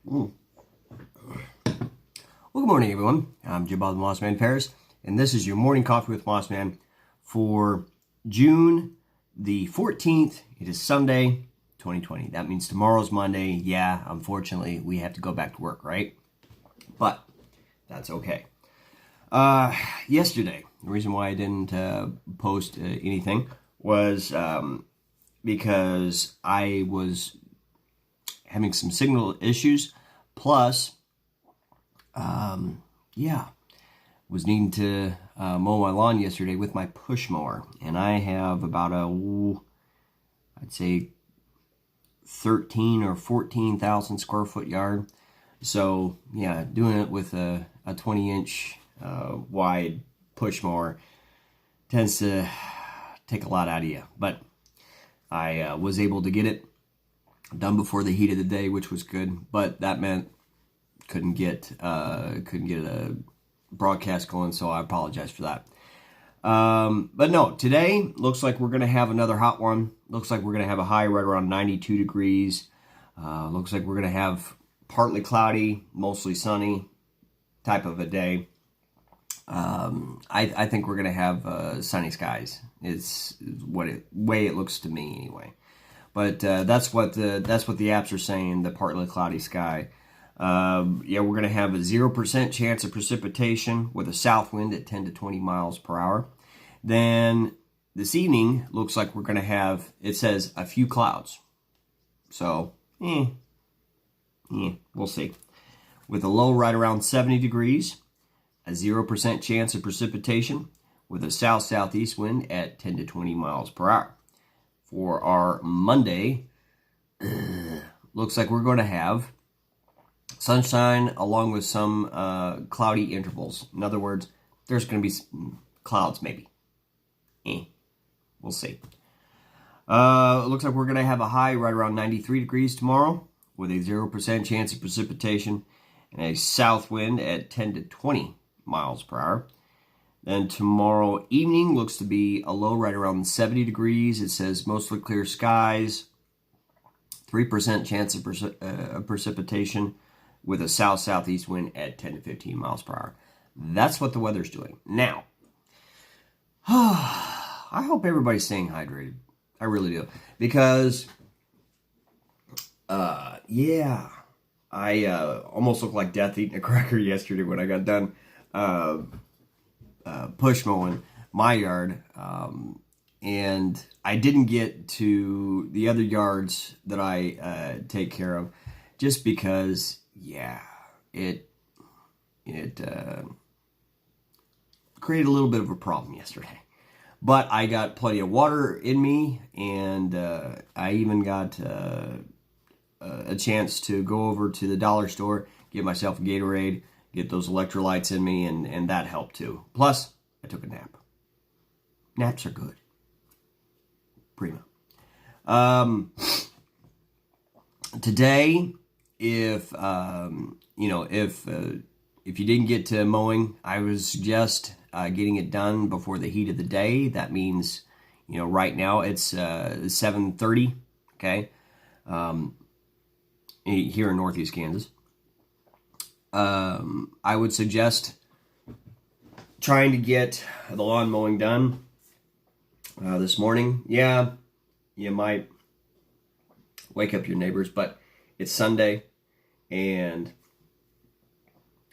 Well, good morning, everyone. I'm Jabal the MossMan Paris, and this is your morning coffee with MossMan for June the 14th. It is Sunday, 2020. That means tomorrow's Monday. Yeah, unfortunately, we have to go back to work, right? But that's okay. Yesterday, the reason why I didn't post anything was because I was having some signal issues, plus was needing to mow my lawn yesterday with my push mower, and I have about I'd say 13 or 14,000 square foot yard. So yeah, doing it with a 20-inch wide push mower tends to take a lot out of you, but I was able to get it done before the heat of the day, which was good, but that meant couldn't get a broadcast going, so I apologize for that. But no, today looks like we're going to have another hot one. Looks like we're going to have a high right around 92 degrees. Looks like we're going to have partly cloudy, mostly sunny type of a day. I think we're going to have sunny skies. It's way it looks to me anyway. But that's what the apps are saying, the partly cloudy sky. Yeah, we're going to have a 0% chance of precipitation with a south wind at 10 to 20 miles per hour. Then this evening, looks like we're going to have, it says, a few clouds. So, we'll see. With a low right around 70 degrees, a 0% chance of precipitation with a south-southeast wind at 10 to 20 miles per hour. For our Monday, looks like we're going to have sunshine along with some cloudy intervals. In other words, there's going to be some clouds maybe. We'll see. It looks like we're going to have a high right around 93 degrees tomorrow with a 0% chance of precipitation and a south wind at 10 to 20 miles per hour. Then tomorrow evening looks to be a low right around 70 degrees. It says mostly clear skies, 3% chance of precipitation with a south-southeast wind at 10 to 15 miles per hour. That's what the weather's doing. Now, I hope everybody's staying hydrated. I really do. Because, I almost looked like death eating a cracker yesterday when I got done push mowing my yard, and I didn't get to the other yards that I take care of just because, it created a little bit of a problem yesterday. But I got plenty of water in me, and I even got a chance to go over to the dollar store, get myself a Gatorade, get those electrolytes in me, and that helped too. Plus, I took a nap. Naps are good. Prima. Today, if you didn't get to mowing, I would suggest getting it done before the heat of the day. That means, right now it's 7:30. Okay, here in Northeast Kansas. I would suggest trying to get the lawn mowing done this morning. Yeah, you might wake up your neighbors, but it's Sunday, and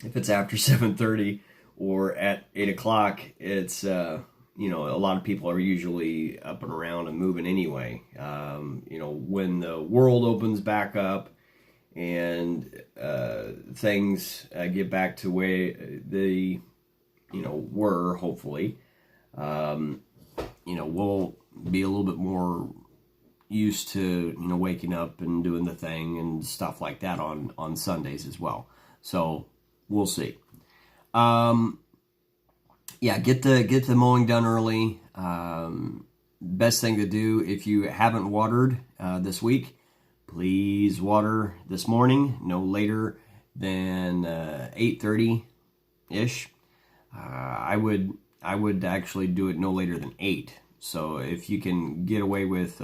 if it's after 7:30 or at 8 o'clock, it's, a lot of people are usually up and around and moving anyway. When the world opens back up and things get back to where they, were, hopefully, we'll be a little bit more used to, waking up and doing the thing and stuff like that on Sundays as well. So we'll see. Get the mowing done early. Best thing to do if you haven't watered this week, please water this morning, no later than 8:30-ish. I would actually do it no later than 8. So if you can get away with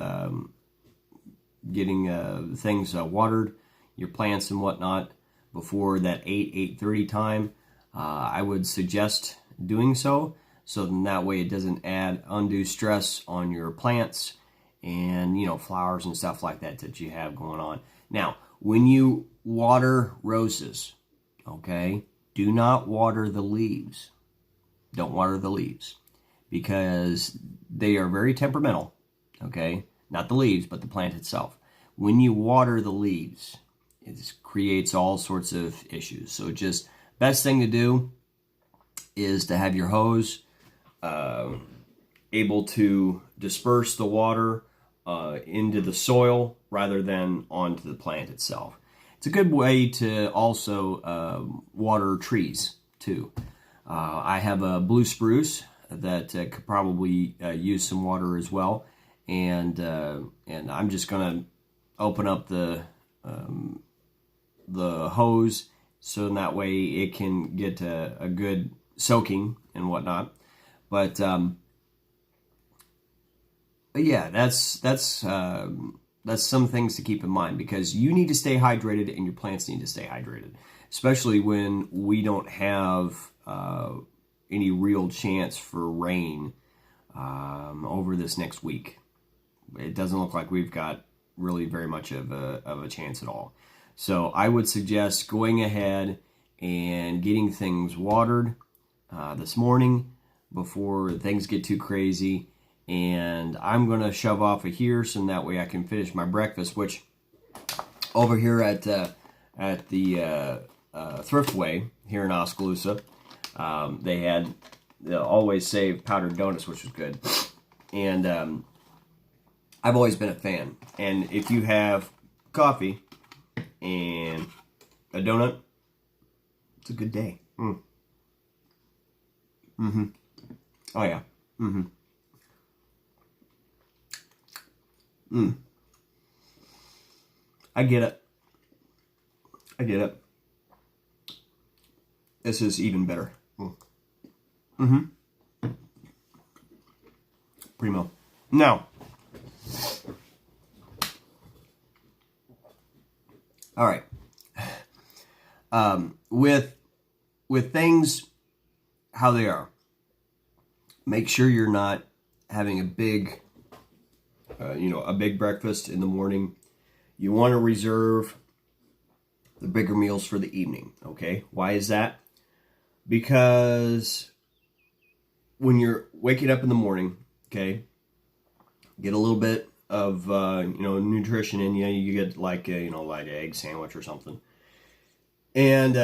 getting things watered, your plants and whatnot, before that 8:30 time, I would suggest doing so. So then that way it doesn't add undue stress on your plants and, you know, flowers and stuff like that that you have going on. Now, when you water roses, okay, do not water the leaves. Don't water the leaves because they are very temperamental, okay? Not the leaves, but the plant itself. When you water the leaves, it creates all sorts of issues. So just best thing to do is to have your hose able to disperse the water into the soil rather than onto the plant itself. It's a good way to also water trees too. I have a blue spruce that could probably use some water as well, and I'm just gonna open up the hose so that way it can get a good soaking and whatnot. But yeah, that's some things to keep in mind because you need to stay hydrated and your plants need to stay hydrated, especially when we don't have any real chance for rain over this next week. It doesn't look like we've got really very much of a chance at all. So I would suggest going ahead and getting things watered this morning before things get too crazy. And I'm going to shove off of here so that way I can finish my breakfast, which over here at the Thriftway here in Oskaloosa, they had the Always Save powdered donuts, which was good. And I've always been a fan. And if you have coffee and a donut, it's a good day. Oh, yeah. I get it. This is even better. Primo. Now, all right. With things how they are, make sure you're not having a big breakfast in the morning. You want to reserve the bigger meals for the evening, okay? Why is that? Because when you're waking up in the morning, okay, get a little bit of, nutrition in you. You get like an egg sandwich or something. And,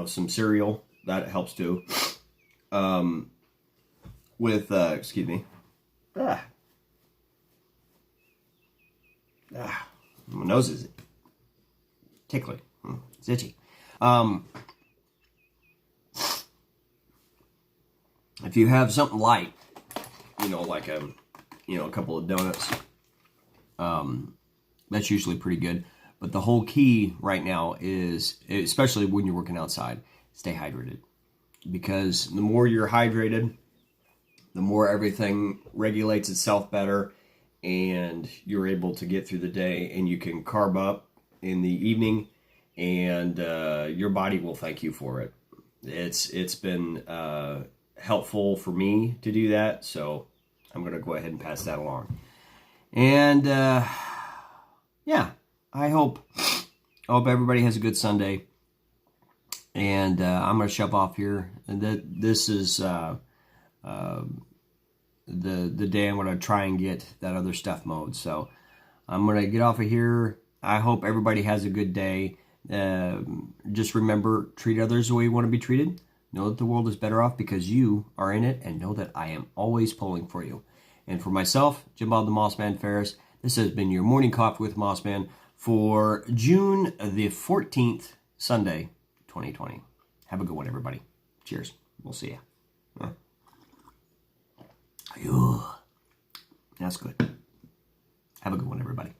some cereal, that helps too. Excuse me. My nose is tickly. It's itchy. If you have something light, like a couple of donuts, that's usually pretty good. But the whole key right now is, especially when you're working outside, stay hydrated. Because the more you're hydrated, the more everything regulates itself better, and you're able to get through the day, and you can carb up in the evening, and your body will thank you for it. It's been helpful for me to do that, so I'm going to go ahead and pass that along. And yeah, I hope everybody has a good Sunday. And I'm going to shove off here. And this is the day I'm going to try and get that other stuff mowed. So I'm going to get off of here. I hope everybody has a good day. Just remember, treat others the way you want to be treated. Know that the world is better off because you are in it, and know that I am always pulling for you. And for myself, Jim Bob the MossMan Ferris, this has been your Morning Coffee with MossMan for June the 14th, Sunday, 2020. Have a good one, everybody. Cheers. We'll see ya. That's good. Have a good one, everybody.